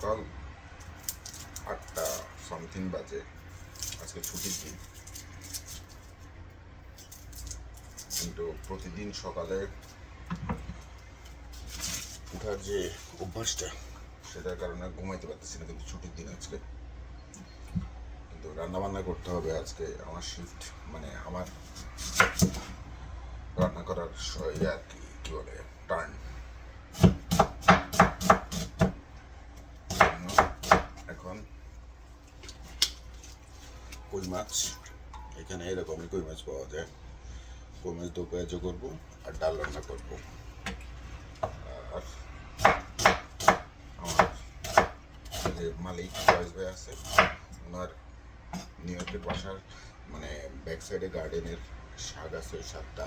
সকাল 8টা সামথিং বাজে। আজকে ছুটির দিন, কিন্তু প্রতিদিন সকালে উঠার যে অভ্যাসটা, সেটার কারণে ঘুমাইতে পারতেছি না। কিন্তু ছুটির দিন আজকে, কিন্তু রান্নাবান্না করতে হবে আজকে। আমার শিফট, মানে আমার রান্না করার ইয়ে আর কি, কী বলে, টার্ন। এখন কই মাছ, এখানে এরকমই কই মাছ পাওয়া যায়। কই মাছ দো পেঁয়াজও করবো আর ডাল রান্না করবো। আর আমার যে মালিক ফয়েজ ভাই আছে, ওনার নিউ ইয়র্কের বাসার মানে ব্যাক সাইডে গার্ডেনের শাক আছে, ওই শাকটা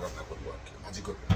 রান্না করবো আর কি, ভাজি করবো।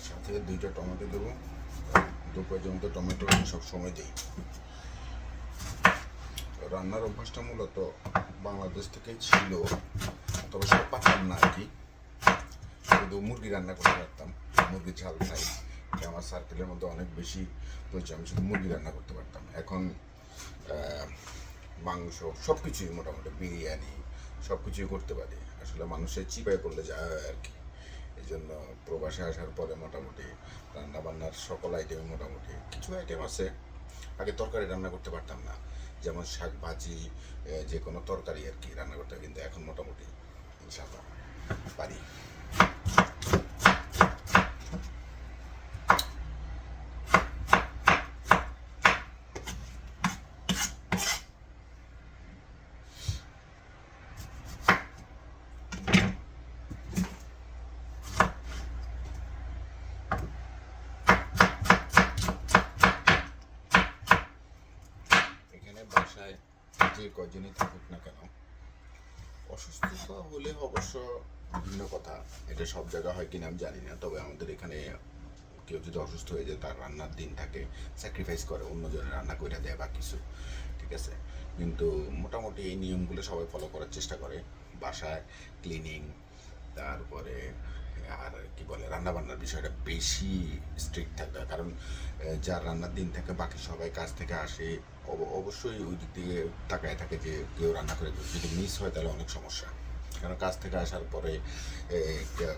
সাথে 2টা টমেটো দেবো। 2 পর্যন্ত টমেটো সব সময় দিই। রান্নার অভ্যাসটা মূলত বাংলাদেশ থেকেই ছিল, তবে সব পারতাম না আর কি। শুধু মুরগি রান্না করতে পারতাম, মুরগির ঝাল খাই, আমার সার্কেলের মধ্যে অনেক বেশি হয়েছে। আমি শুধু মুরগি রান্না করতে পারতাম। এখন মাংস সব কিছুই, মোটামুটি বিরিয়ানি সব কিছুই করতে পারি। আসলে মানুষের চিপায় করলে যায় আর কি। এই জন্য প্রবাসে আসার পরে মোটামুটি রান্নাবান্নার সকল আইটেম, মোটামুটি কিছু আইটেম আছে আগে তরকারি রান্না করতে পারতাম না, যেমন শাক ভাজি, যে কোনো তরকারি আর কি রান্না করতে, কিন্তু এখন মোটামুটি ইনশাআল্লাহ পারি। বাসায় যে কয়জনই থাকুক না কেন, অসুস্থতা হলে অবশ্য ভিন্ন কথা, এটা সব জায়গা হয় কিনা আমি জানি না। তবে আমাদের এখানে কেউ যদি অসুস্থ হয়ে যায়, তার রান্নার দিন থাকে, স্যাক্রিফাইস করে, অন্যজনের রান্না করে দেয় বা কিছু, ঠিক আছে। কিন্তু মোটামুটি এই নিয়মগুলো সবাই ফলো করার চেষ্টা করে। বাসায় ক্লিনিং, তারপরে আর কি বলে, রান্নাবান্নার বিষয়টা বেশি স্ট্রিক্ট থাকে, কারণ যার রান্নার দিন থাকে বাকি সবাই কাজ থেকে আসে, অবশ্যই ওই দিক থেকে তাকায় থাকে যে কেউ রান্না করে। যদি মিস হয় তাহলে অনেক সমস্যা, কারণ কাজ থেকে আসার পরে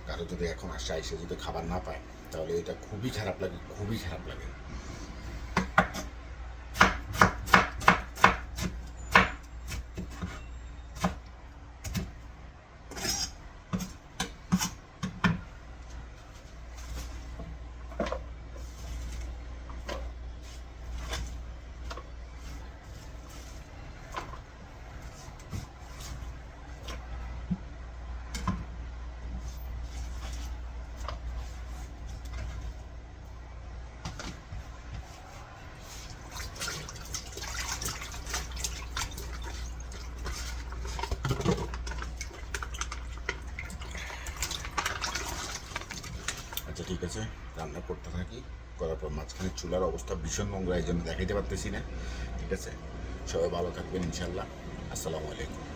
কারো যদি এখন আসে, সে যদি খাবার না পায়, তাহলে এটা খুবই খারাপ লাগে, খুবই খারাপ লাগে। আচ্ছা ঠিক আছে, রান্না করতে থাকি। করার পর মাঝখানে চুলার অবস্থা ভীষণ নোংরা, এই জন্য দেখাইতে পারতেছি না। ঠিক আছে, সবাই ভালো থাকবেন ইনশাল্লাহ। আসসালামু আলাইকুম।